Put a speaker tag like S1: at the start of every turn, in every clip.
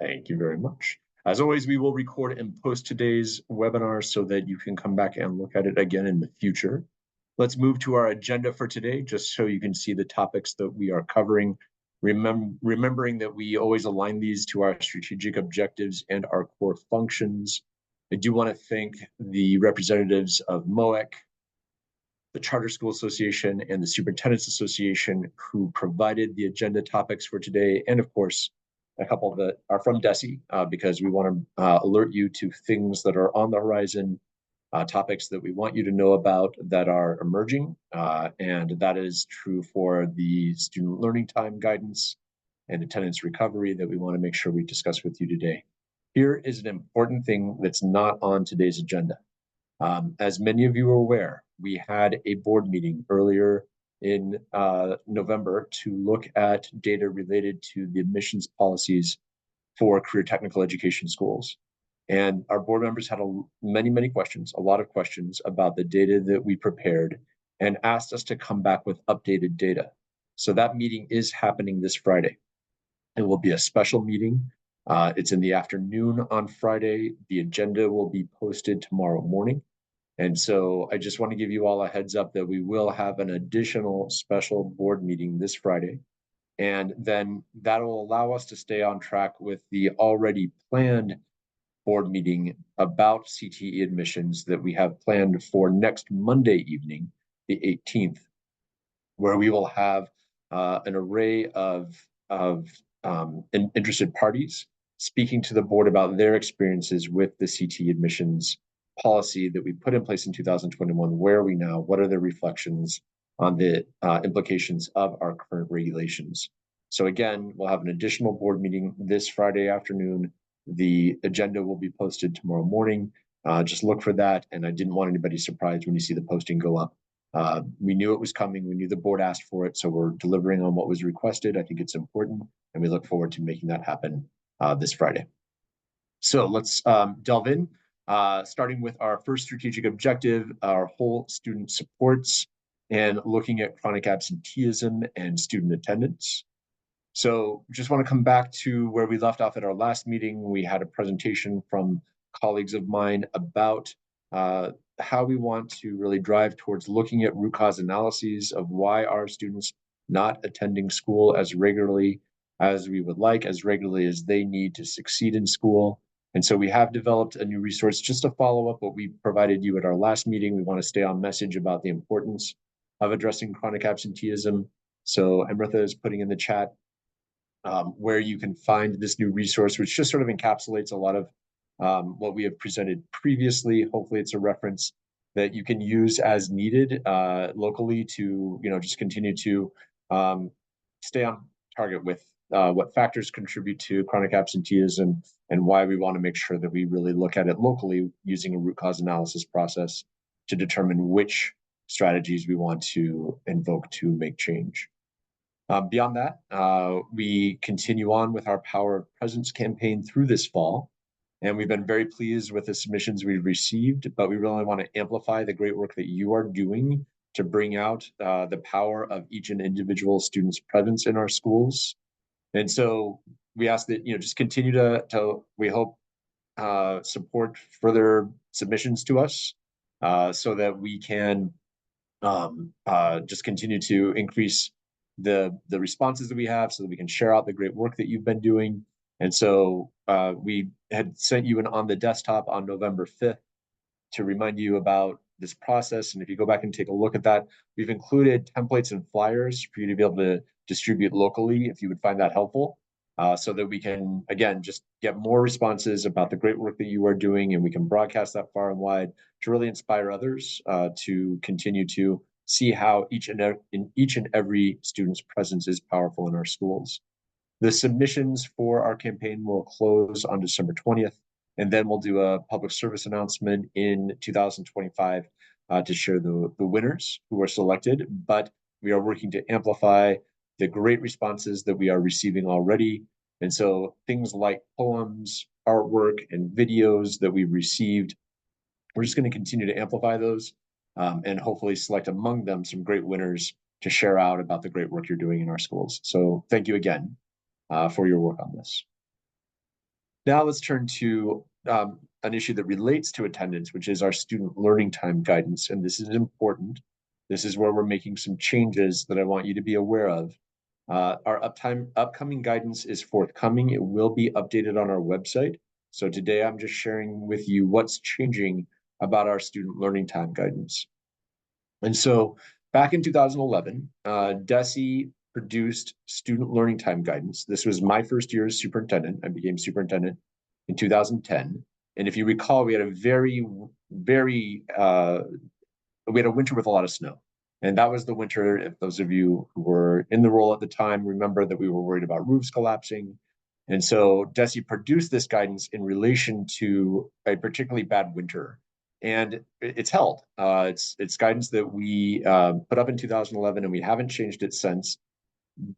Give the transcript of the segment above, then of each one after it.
S1: Thank you very much. As always, we will record and post today's webinar so that you can come back and look at it again in the future. Let's move to our agenda for today, just so you can see the topics that we are covering. Remembering that we always align these to our strategic objectives and our core functions. I do want to thank the representatives of MOEC, the Charter School Association, and the Superintendents Association who provided the agenda topics for today, and of course, a couple that are from DESE, because we want to alert you to things that are on the horizon, topics that we want you to know about that are emerging, and that is true for the student learning time guidance and attendance recovery that we want to make sure we discuss with you today. Here is an important thing that's not on today's agenda. As many of you are aware, we had a board meeting earlier in November to look at data related to the admissions policies for career technical education schools. And our board members had many questions, a lot of questions about the data that we prepared and asked us to come back with updated data. So that meeting is happening this Friday. It will be a special meeting. It's in the afternoon on Friday. The agenda will be posted tomorrow morning. And so I just want to give you all a heads up that we will have an additional special board meeting this Friday. And then that will allow us to stay on track with the already planned board meeting about CTE admissions that we have planned for next Monday evening, the 18th, where we will have an array of interested parties speaking to the board about their experiences with the CTE admissions policy that we put in place in 2021. Where are we now? What are the reflections on the implications of our current regulations? So again, we'll have an additional board meeting this Friday afternoon. The agenda will be posted tomorrow morning. Just look for that. And I didn't want anybody surprised when you see the posting go up. We knew it was coming. We knew the board asked for it. So we're delivering on what was requested. I think it's important. And we look forward to making that happen this Friday. So let's delve in. Starting with our first strategic objective, our whole student supports, and looking at chronic absenteeism and student attendance. So just want to come back to where we left off at our last meeting. We had a presentation from colleagues of mine about how we want to really drive towards looking at root cause analyses of why are students not attending school as regularly as we would like, as regularly as they need to succeed in school. And so we have developed a new resource just to follow up what we provided you at our last meeting. We want to stay on message about the importance of addressing chronic absenteeism. So Amrita is putting in the chat where you can find this new resource, which just sort of encapsulates a lot of what we have presented previously. Hopefully it's a reference that you can use as needed locally to, just continue to stay on target with what factors contribute to chronic absenteeism and why we want to make sure that we really look at it locally using a root cause analysis process to determine which strategies we want to invoke to make change. Beyond that, we continue on with our Power of Presence campaign through this fall, and we've been very pleased with the submissions we've received, but we really want to amplify the great work that you are doing to bring out the power of each and individual student's presence in our schools. And so we ask that, just continue to we hope, support further submissions to us so that we can just continue to increase the responses that we have so that we can share out the great work that you've been doing. And so we had sent you an on the desktop on November 5th to remind you about this process. And if you go back and take a look at that, we've included templates and flyers for you to be able to distribute locally if you would find that helpful, so that we can, again, just get more responses about the great work that you are doing, and we can broadcast that far and wide to really inspire others to continue to see how each and every student's presence is powerful in our schools. The submissions for our campaign will close on December 20th, and then we'll do a public service announcement in 2025 to share the winners who are selected. But we are working to amplify the great responses that we are receiving already. And so things like poems, artwork, and videos that we've received, we're just going to continue to amplify those and hopefully select among them some great winners to share out about the great work you're doing in our schools. So thank you again for your work on this. Now let's turn to an issue that relates to attendance, which is our student learning time guidance. And this is important. This is where we're making some changes that I want you to be aware of. Our upcoming guidance is forthcoming. It will be updated on our website. So today I'm just sharing with you what's changing about our student learning time guidance. And so back in 2011, DESE produced student learning time guidance. This was my first year as superintendent. I became superintendent in 2010. And if you recall, we had a we had a winter with a lot of snow. And that was the winter, if those of you who were in the role at the time remember that we were worried about roofs collapsing. And so DESE produced this guidance in relation to a particularly bad winter. And it's held. It's guidance that we put up in 2011, and we haven't changed it since.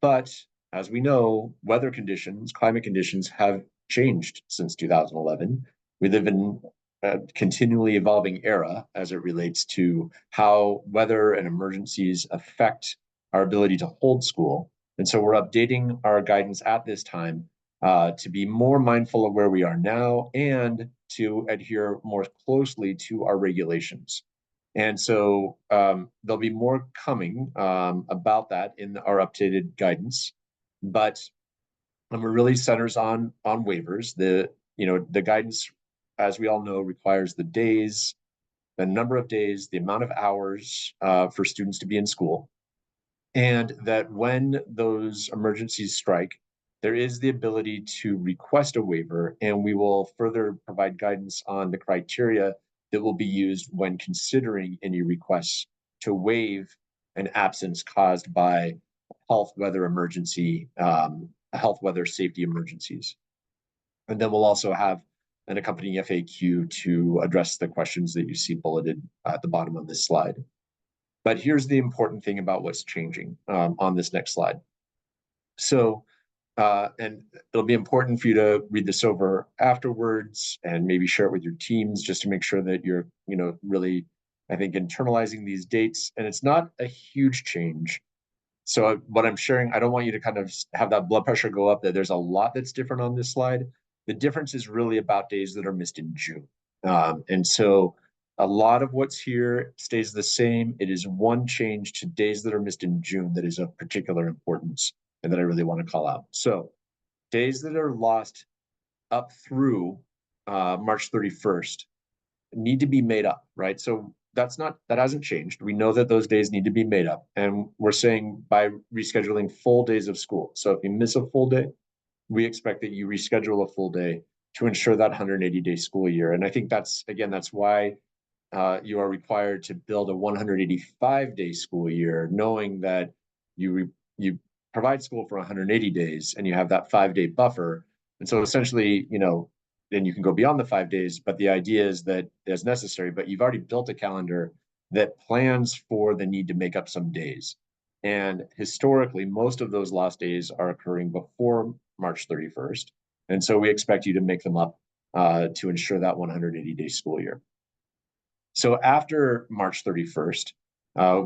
S1: But as we know, weather conditions, climate conditions have changed since 2011. We live in a continually evolving era as it relates to how weather and emergencies affect our ability to hold school. And so we're updating our guidance at this time to be more mindful of where we are now and to adhere more closely to our regulations. And so there'll be more coming about that in our updated guidance, but it really centers on waivers. The guidance, as we all know, requires the days, the number of days, the amount of hours for students to be in school, and that when those emergencies strike, there is the ability to request a waiver, and we will further provide guidance on the criteria that will be used when considering any requests to waive an absence caused by health, weather emergency, health, weather, safety emergencies. And then we'll also have an accompanying FAQ to address the questions that you see bulleted at the bottom of this slide. But here's the important thing about what's changing on this next slide. So, and it'll be important for you to read this over afterwards and maybe share it with your teams just to make sure that you're, really, I think, internalizing these dates. And it's not a huge change. So what I'm sharing, I don't want you to kind of have that blood pressure go up, that there's a lot that's different on this slide. The difference is really about days that are missed in June. And so a lot of what's here stays the same. It is one change to days that are missed in June that is of particular importance and that I really want to call out. So days that are lost up through March 31st need to be made up, right? So that hasn't changed. We know that those days need to be made up. And we're saying by rescheduling full days of school. So if you miss a full day, we expect that you reschedule a full day to ensure that 180-day school year. And I think that's why you are required to build a 185-day school year, knowing that you provide school for 180 days and you have that 5-day buffer. And so essentially, then you can go beyond the 5 days, but the idea is that as necessary, but you've already built a calendar that plans for the need to make up some days. And historically, most of those lost days are occurring before March 31st. And so we expect you to make them up to ensure that 180-day school year. So after March 31st,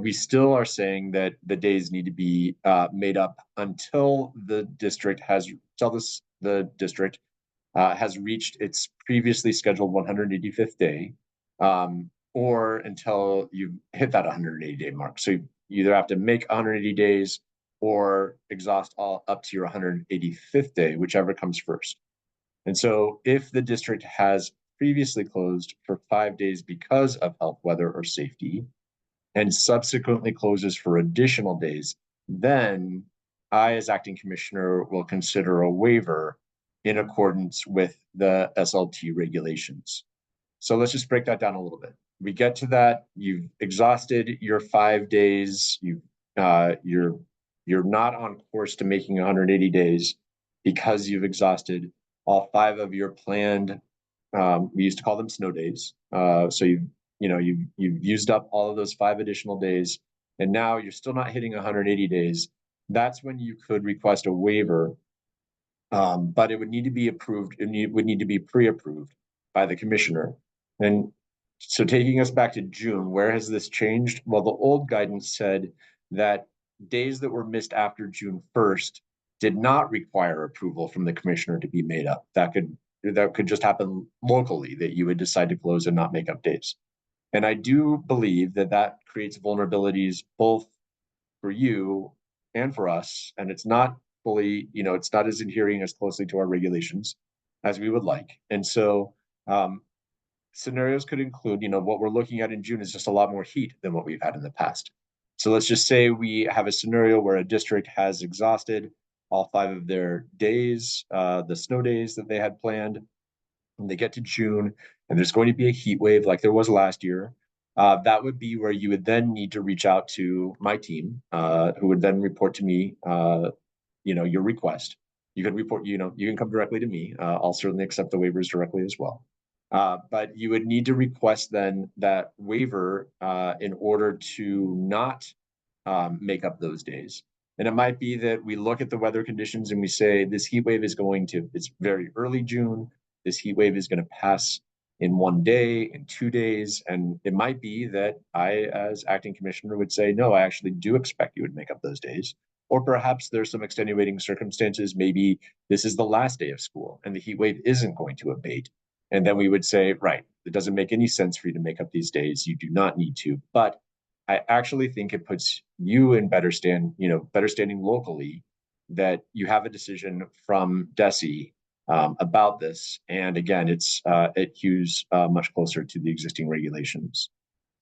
S1: we still are saying that the days need to be made up until the district has reached its previously scheduled 185th day, or until you hit that 180-day mark. So you either have to make 180 days or exhaust all up to your 185th day, whichever comes first. And so if the district has previously closed for 5 days because of health, weather, or safety, and subsequently closes for additional days, then I, as acting commissioner, will consider a waiver in accordance with the SLT regulations. So let's just break that down a little bit. We get to that, you've exhausted your 5 days, you're not on course to making 180 days because you've exhausted all 5 of your planned, we used to call them snow days. So you've used up all of those 5 additional days, and now you're still not hitting 180 days. That's when you could request a waiver, but it would need to be approved. It would need to be pre-approved by the commissioner. And so taking us back to June, where has this changed? Well, the old guidance said that days that were missed after June 1st did not require approval from the commissioner to be made up. That could that could just happen locally, that you would decide to close and not make up days. And I do believe that that creates vulnerabilities both for you and for us. And it's not fully, it's not as adhering as closely to our regulations as we would like. And so scenarios could include, what we're looking at in June is just a lot more heat than what we've had in the past. So let's just say we have a scenario where a district has exhausted all 5 of their days, the snow days that they had planned, and they get to June, and there's going to be a heat wave like there was last year. That would be where you would then need to reach out to my team, who would then report to me, your request. You can report, you can come directly to me. I'll certainly accept the waivers directly as well. But you would need to request then that waiver in order to not make up those days. And it might be that we look at the weather conditions and we say this heat wave is it's very early June. This heat wave is going to pass in 1 day, in 2 days. And it might be that I, as acting commissioner, would say, no, I actually do expect you would make up those days. Or perhaps there's some extenuating circumstances. Maybe this is the last day of school and the heat wave isn't going to abate. And then we would say, right, it doesn't make any sense for you to make up these days. You do not need to. But I actually think it puts you in better standing locally, that you have a decision from DESE about this. And again, it hews much closer to the existing regulations.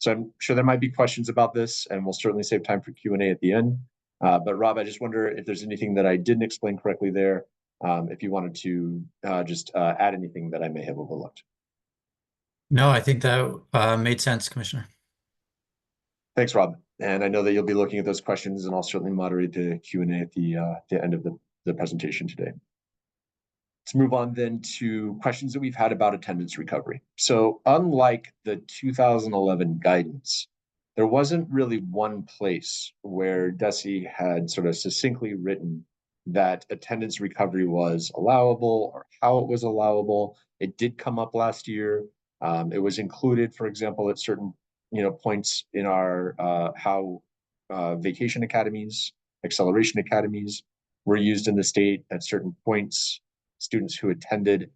S1: So I'm sure there might be questions about this, and we'll certainly save time for Q&A at the end. But Rob, I just wonder if there's anything that I didn't explain correctly there, if you wanted to just add anything that I may have overlooked.
S2: No, I think that made sense, Commissioner.
S1: Thanks, Rob. And I know that you'll be looking at those questions, and I'll certainly moderate the Q&A at the end of the presentation today. Let's move on then to questions that we've had about attendance recovery. So unlike the 2011 guidance, there wasn't really one place where DESE had sort of succinctly written that attendance recovery was allowable or how it was allowable. It did come up last year. It was included, for example, at certain points in our how vacation academies, acceleration academies were used in the state at certain points. Students who attended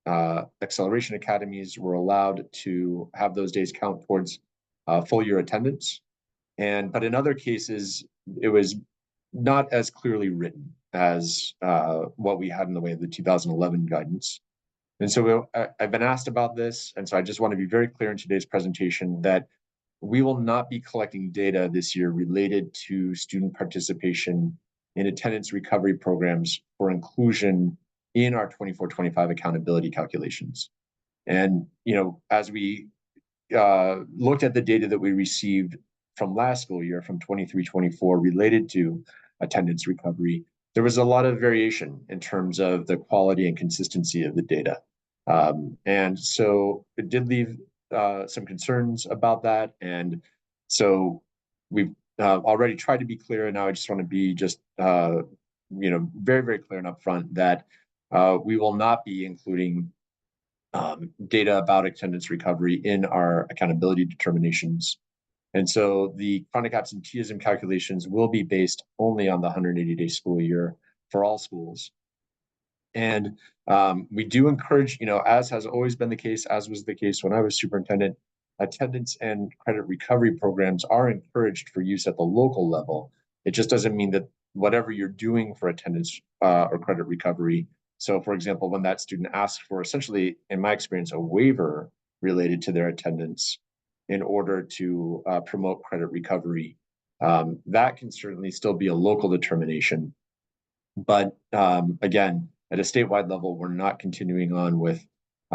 S1: acceleration academies were allowed to have those days count towards full year attendance. But in other cases, it was not as clearly written as what we had in the way of the 2011 guidance. And so I've been asked about this. And so I just want to be very clear in today's presentation that we will not be collecting data this year related to student participation in attendance recovery programs for inclusion in our 24-25 accountability calculations. And, as we looked at the data that we received from last school year, from 23-24, related to attendance recovery, there was a lot of variation in terms of the quality and consistency of the data. And so it did leave some concerns about that. And so we've already tried to be clear, and now I just want to be very, very clear and upfront that we will not be including data about attendance recovery in our accountability determinations. And so the chronic absenteeism calculations will be based only on the 180-day school year for all schools. And we do encourage, as has always been the case, as was the case when I was superintendent, attendance and credit recovery programs are encouraged for use at the local level. It just doesn't mean that whatever you're doing for attendance or credit recovery. So for example, when that student asks for essentially, in my experience, a waiver related to their attendance in order to promote credit recovery, that can certainly still be a local determination. But again, at a statewide level, we're not continuing on with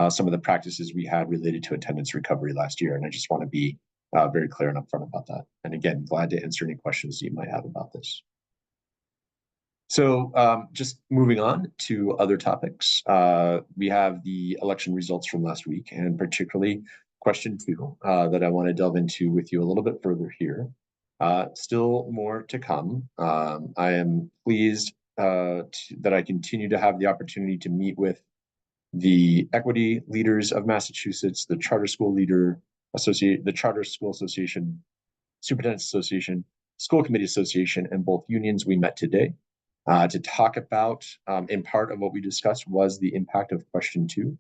S1: some of the practices we had related to attendance recovery last year. And I just want to be very clear and upfront about that. And again, glad to answer any questions you might have about this. So just moving on to other topics, we have the election results from last week, and particularly question 2 that I want to delve into with you a little bit further here. Still more to come. I am pleased that I continue to have the opportunity to meet with the equity leaders of Massachusetts, the Charter School Leader Association, the Charter School Association, Superintendents Association, School Committee Association, and both unions. We met today. to talk about. In part of what we discussed was the impact of question 2.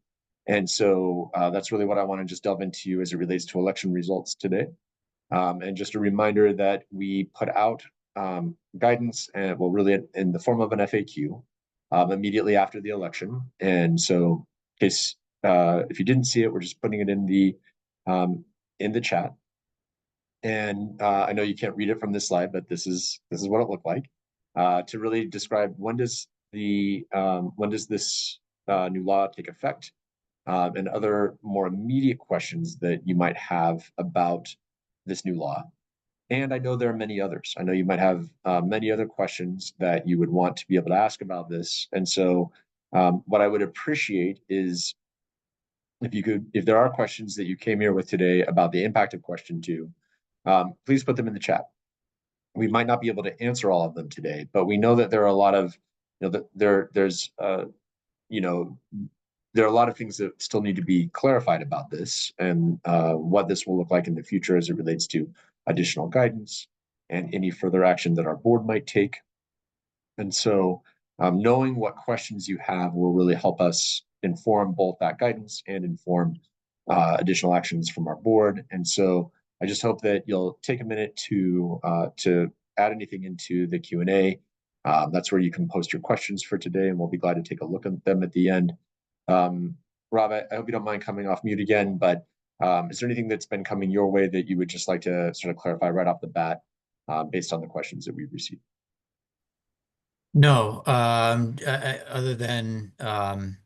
S1: And so that's really what I want to just delve into as it relates to election results today. And just a reminder that we put out guidance, and well, really in the form of an FAQ immediately after the election. And so, in case if you didn't see it, we're just putting it in the chat. And I know you can't read it from this slide, but this is what it looked like to really describe when does this new law take effect, and other more immediate questions that you might have about this new law. And I know there are many others. I know you might have many other questions that you would want to be able to ask about this. And so what I would appreciate is if there are questions that you came here with today about the impact of question 2, please put them in the chat. We might not be able to answer all of them today, but we know that there are a lot of, there's there are a lot of things that still need to be clarified about this, and what this will look like in the future as it relates to additional guidance and any further action that our board might take. And so knowing what questions you have will really help us inform both that guidance and inform additional actions from our board. And so I just hope that you'll take a minute to add anything into the Q&A. That's where you can post your questions for today, and we'll be glad to take a look at them at the end. Rob, I hope you don't mind coming off mute again, but is there anything that's been coming your way that you would just like to sort of clarify right off the bat based on the questions that we've received?
S2: No, other than have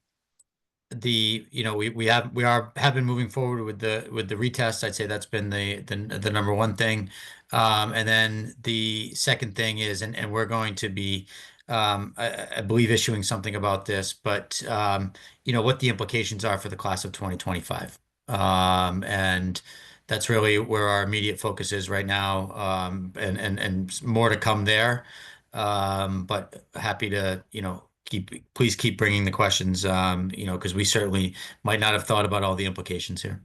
S2: been moving forward with the retest. I'd say that's been the number one thing. And then the second thing is, and we're going to be, I believe, issuing something about this, but what the implications are for the class of 2025. And that's really where our immediate focus is right now. And more to come there. But happy to, please keep bringing the questions, because we certainly might not have thought about all the implications here.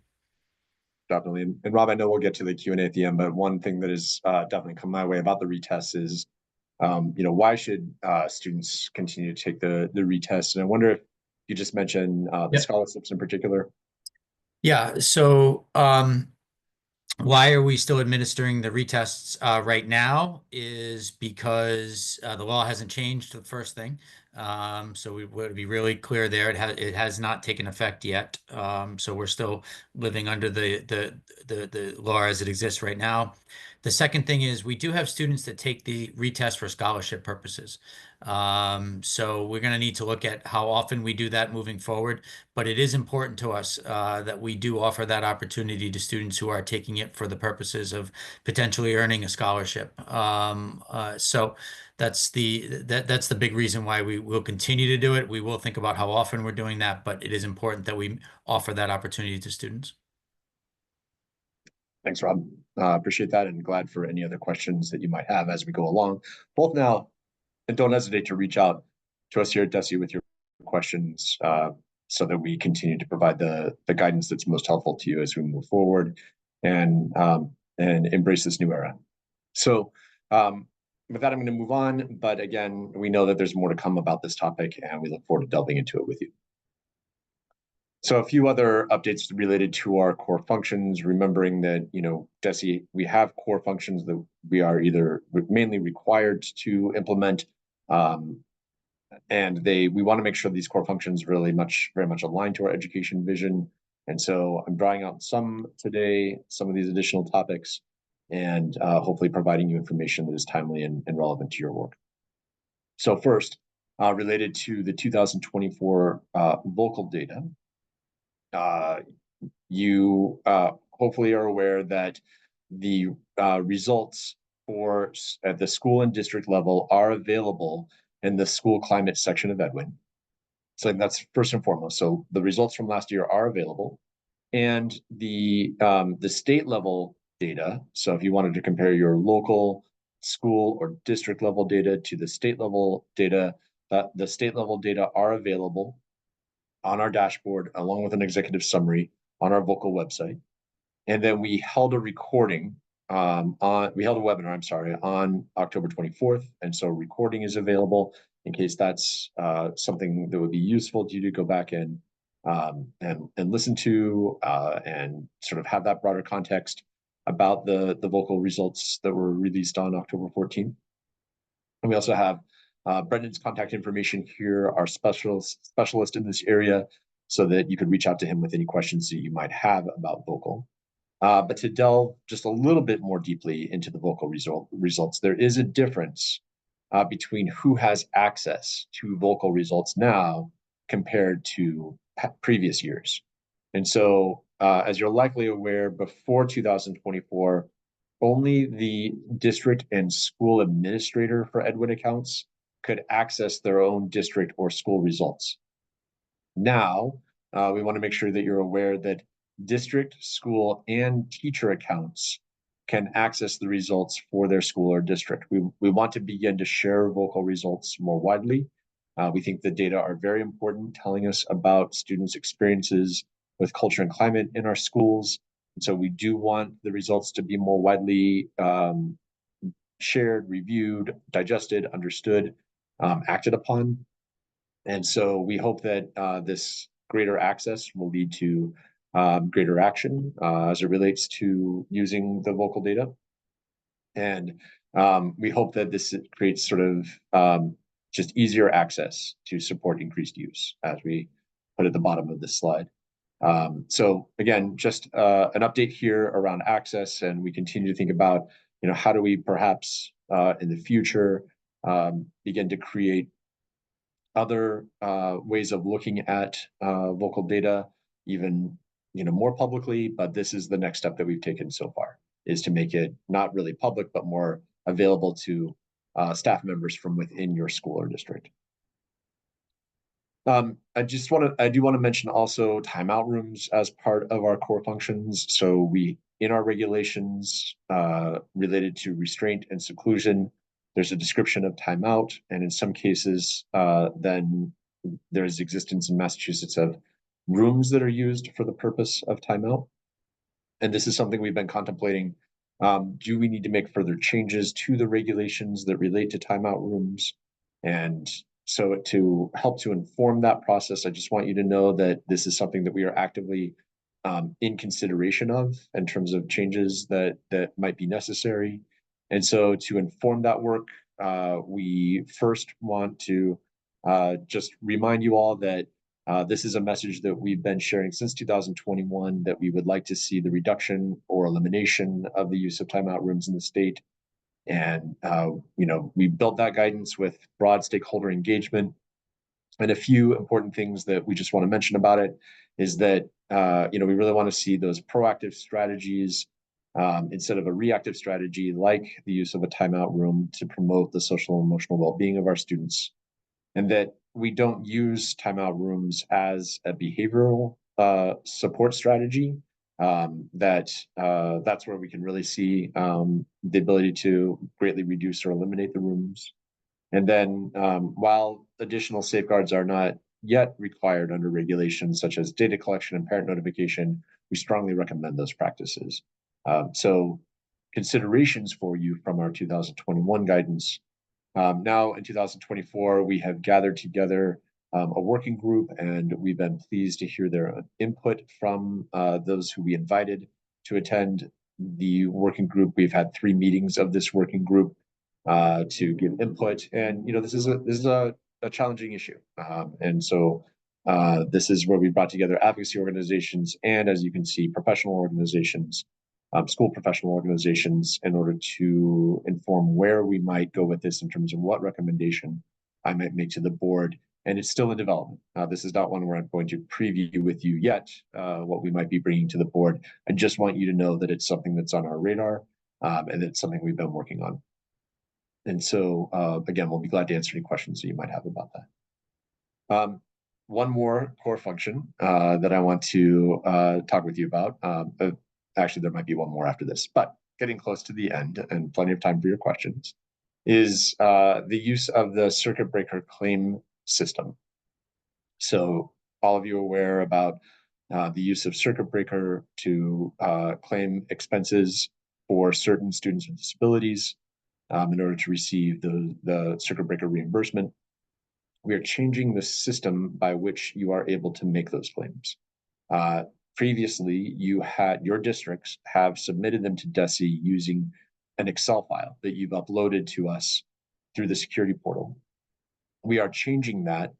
S1: Definitely. And Rob, I know we'll get to the Q&A at the end, but one thing that has definitely come my way about the retest is, why should students continue to take the retest? And I wonder if you just mentioned the scholarships in particular.
S2: Yeah. So, why are we still administering the retests right now is because the law hasn't changed, the first thing. So we would be really clear there. It has not taken effect yet. So we're still living under the law as it exists right now. The second thing is we do have students that take the retest for scholarship purposes. So we're going to need to look at how often we do that moving forward. But it is important to us that we do offer that opportunity to students who are taking it for the purposes of potentially earning a scholarship. So that's the big reason why we will continue to do it. We will think about how often we're doing that, but it is important that we offer that opportunity to students.
S1: Thanks, Rob. Appreciate that, and glad for any other questions that you might have as we go along, both now, and don't hesitate to reach out to us here at DESE with your questions, so that we continue to provide the guidance that's most helpful to you as we move forward and embrace this new era. So with that, I'm going to move on. But again, we know that there's more to come about this topic, and we look forward to delving into it with you. So a few other updates related to our core functions, remembering that, DESE, we have core functions that we are either mainly required to implement, and we want to make sure these core functions very much align to our education vision. And so I'm drawing out some today, some of these additional topics, and hopefully providing you information that is timely and relevant to your work. So first, related to the 2024 local data, you hopefully are aware that the results for at the school and district level are available in the school climate section of Edwin. So that's first and foremost. So the results from last year are available, and the state level data. So if you wanted to compare your local, school, or district level data to the state level data, the state level data are available on our dashboard, along with an executive summary on our Vocal website. And then we held a recording we held a webinar, I'm sorry, on October 24th. And so recording is available in case that's something that would be useful to you to go back and listen to and sort of have that broader context about the vocal results that were released on October 14th. And we also have Brendan's contact information here, our specialist in this area, so that you could reach out to him with any questions that you might have about vocal. But to delve just a little bit more deeply into the vocal results, there is a difference between who has access to vocal results now compared to previous years. And so, as you're likely aware, before 2024, only the district and school administrator for Edwin accounts could access their own district or school results. Now, we want to make sure that you're aware that district, school, and teacher accounts can access the results for their school or district. We want to begin to share vocal results more widely. We think the data are very important, telling us about students' experiences with culture and climate in our schools. And so we do want the results to be more widely shared, reviewed, digested, understood, acted upon. And so we hope that this greater access will lead to greater action as it relates to using the vocal data. And we hope that this creates sort of just easier access to support increased use, as we put at the bottom of this slide. So again, just an update here around access, and we continue to think about, how do we perhaps in the future begin to create other ways of looking at vocal data, even more publicly. But this is the next step that we've taken so far, is to make it not really public, but more available to staff members from within your school or district. I do want to mention also timeout rooms as part of our core functions. So in our regulations related to restraint and seclusion, there's a description of timeout, and in some cases, then there's existence in Massachusetts of rooms that are used for the purpose of timeout. And this is something we've been contemplating. Do we need to make further changes to the regulations that relate to timeout rooms? And so to help to inform that process, I just want you to know that this is something that we are actively in consideration of in terms of changes that might be necessary. And so to inform that work, we first want to just remind you all that this is a message that we've been sharing since 2021, that we would like to see the reduction or elimination of the use of timeout rooms in the state. And, we built that guidance with broad stakeholder engagement. And a few important things that we just want to mention about it is that, we really want to see those proactive strategies instead of a reactive strategy, like the use of a timeout room, to promote the social and emotional well-being of our students. And that we don't use timeout rooms as a behavioral support strategy. That's where we can really see the ability to greatly reduce or eliminate the rooms. And then while additional safeguards are not yet required under regulations such as data collection and parent notification, we strongly recommend those practices. So considerations for you from our 2021 guidance. Now in 2024, we have gathered together a working group, and we've been pleased to hear their input from those who we invited to attend the working group. We've had 3 meetings of this working group to give input, and this is a challenging issue, and so this is where we brought together advocacy organizations and, as you can see, professional organizations, school professional organizations, in order to inform where we might go with this in terms of what recommendation I might make to the board. And it's still in development. This is not one where I'm going to preview with you yet what we might be bringing to the board. I just want you to know that it's something that's on our radar, and it's something we've been working on. And so, again, we'll be glad to answer any questions that you might have about that. One more core function that I want to talk with you about. Actually, there might be one more after this, but getting close to the end and plenty of time for your questions, is the use of the circuit breaker claim system. So all of you are aware about the use of circuit breaker to claim expenses for certain students with disabilities in order to receive the circuit breaker reimbursement. We are changing the system by which you are able to make those claims. Previously, your districts have submitted them to DESE using an Excel file that you've uploaded to us through the security portal. We are changing that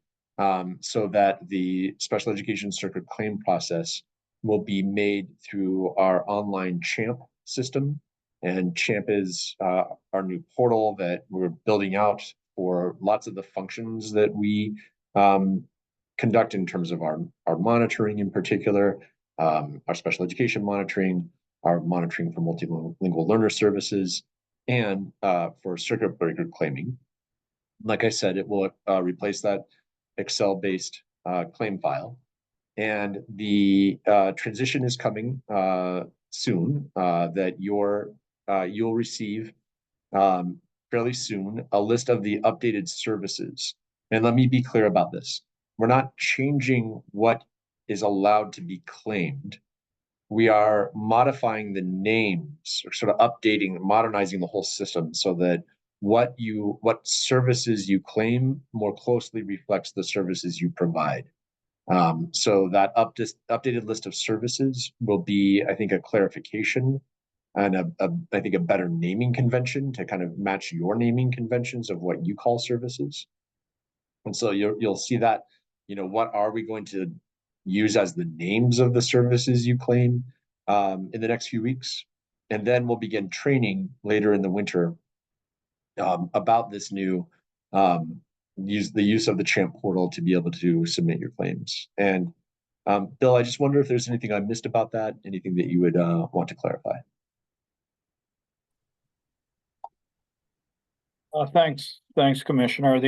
S1: so that the special education circuit claim process will be made through our online CHAMP system. And CHAMP is our new portal that we're building out for lots of the functions that we conduct in terms of our monitoring in particular, our special education monitoring, our monitoring for multilingual learner services, and for circuit breaker claiming. Like I said, it will replace that Excel-based claim file. And the transition is coming soon, that you'll receive fairly soon a list of the updated services. And let me be clear about this. We're not changing what is allowed to be claimed. We are modifying the names, or sort of updating, modernizing the whole system so that what services you claim more closely reflects the services you provide. So that updated list of services will be, I think, a clarification and I think a better naming convention to kind of match your naming conventions of what you call services. And so you'll see that, what are we going to use as the names of the services you claim in the next few weeks? And then we'll begin training later in the winter about this new use of the CHAMP portal to be able to submit your claims. And Bill, I just wonder if there's anything I missed about that, anything that you would want to clarify.
S3: Thanks, Commissioner.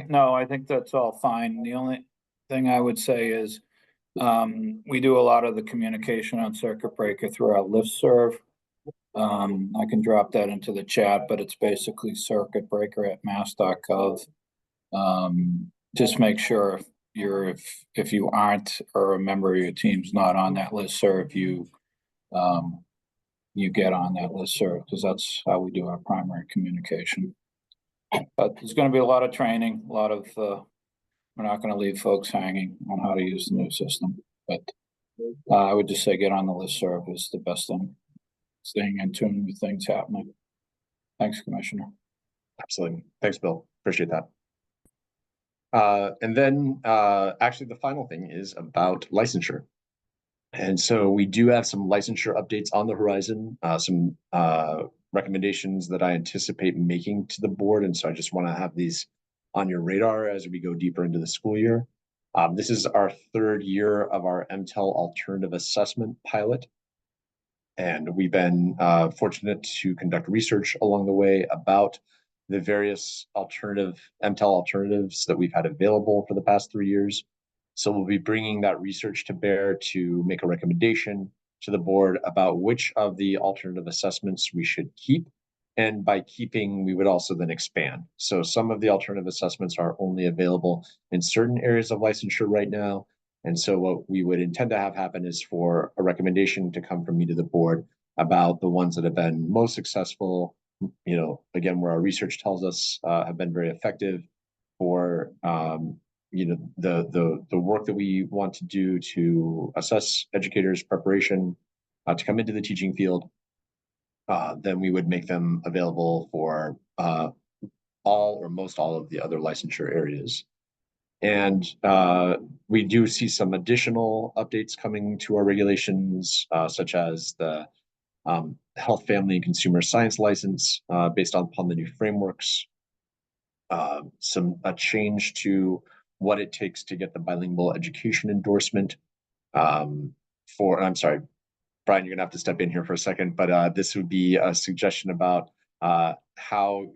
S3: No, I think that's all fine. The only thing I would say is we do a lot of the communication on circuit breaker through our listserv. I can drop that into the chat, but it's basically circuitbreaker@mass.gov. Just make sure if you aren't, or a member of your team's not on that listserv, you get on that listserv, because that's how we do our primary communication. But there's going to be a lot of training, we're not going to leave folks hanging on how to use the new system. But I would just say get on the listserv is the best thing. Staying in tune with things happening. Thanks, Commissioner.
S1: Absolutely. Thanks, Bill. Appreciate that. And then actually the final thing is about licensure. And so we do have some licensure updates on the horizon, some recommendations that I anticipate making to the board. And so I just want to have these on your radar as we go deeper into the school year. This is our third year of our MTEL alternative assessment pilot. And we've been fortunate to conduct research along the way about the various MTEL alternatives that we've had available for the past 3 years. So we'll be bringing that research to bear to make a recommendation to the board about which of the alternative assessments we should keep. And by keeping, we would also then expand. So some of the alternative assessments are only available in certain areas of licensure right now. And so what we would intend to have happen is for a recommendation to come from me to the board about the ones that have been most successful, again, where our research tells us have been very effective for, the work that we want to do to assess educators' preparation to come into the teaching field. Then we would make them available for all or most all of the other licensure areas. And we do see some additional updates coming to our regulations, such as the health, family, and consumer science license based upon the new frameworks. A change to what it takes to get the bilingual education endorsement I'm sorry, Brian, you're gonna have to step in here for a second, but this would be a suggestion about how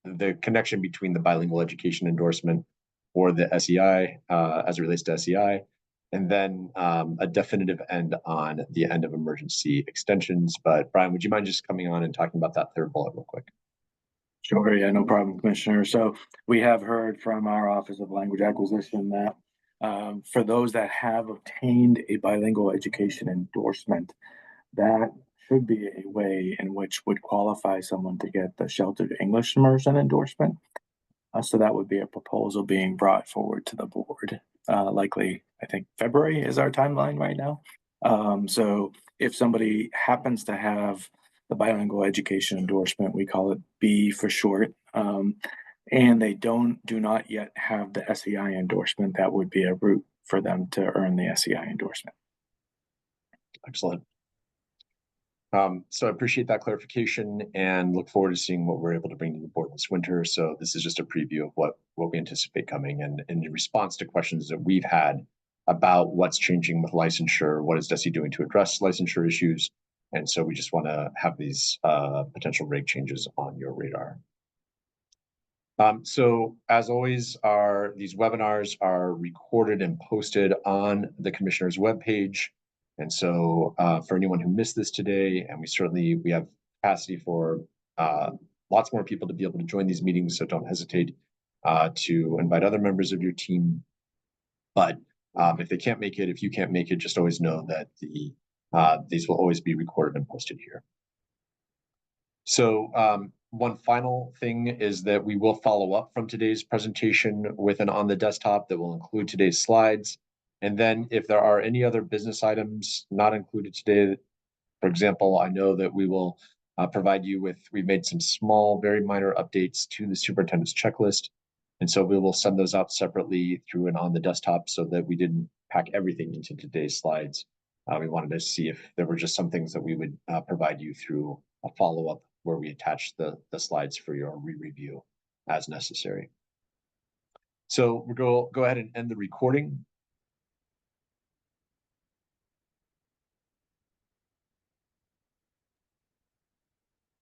S1: the connection between the bilingual education endorsement or the SEI as it relates to SEI, and then a definitive end on the end of emergency extensions. But Brian, would you mind just coming on and talking about that third bullet real quick?
S4: Sure, yeah, no problem, Commissioner. So we have heard from our Office of Language Acquisition that for those that have obtained a bilingual education endorsement, that should be a way in which would qualify someone to get the sheltered English immersion endorsement. So that would be a proposal being brought forward to the board. Likely, I think February is our timeline right now. So if somebody happens to have the bilingual education endorsement, we call it B for short, and they do not yet have the SEI endorsement, that would be a route for them to earn the SEI endorsement.
S1: Excellent. So I appreciate that clarification and look forward to seeing what we're able to bring to the board this winter. So this is just a preview of what we anticipate coming, and in response to questions that we've had about what's changing with licensure, what is DESE doing to address licensure issues. And so we just want to have these potential reg changes on your radar. So as always, these webinars are recorded and posted on the commissioner's webpage. And so for anyone who missed this today, and we have capacity for lots more people to be able to join these meetings, so don't hesitate to invite other members of your team. But if they can't make it, if you can't make it, just always know that these will always be recorded and posted here. So one final thing is that we will follow up from today's presentation with an on the desktop that will include today's slides. And then if there are any other business items not included today, for example, I know that we will provide you with, we've made some small, very minor updates to the superintendent's checklist. And so we will send those out separately through and on the desktop so that we didn't pack everything into today's slides. We wanted to see if there were just some things that we would provide you through a follow-up where we attach the slides for your re-review as necessary. So we'll go ahead and end the recording.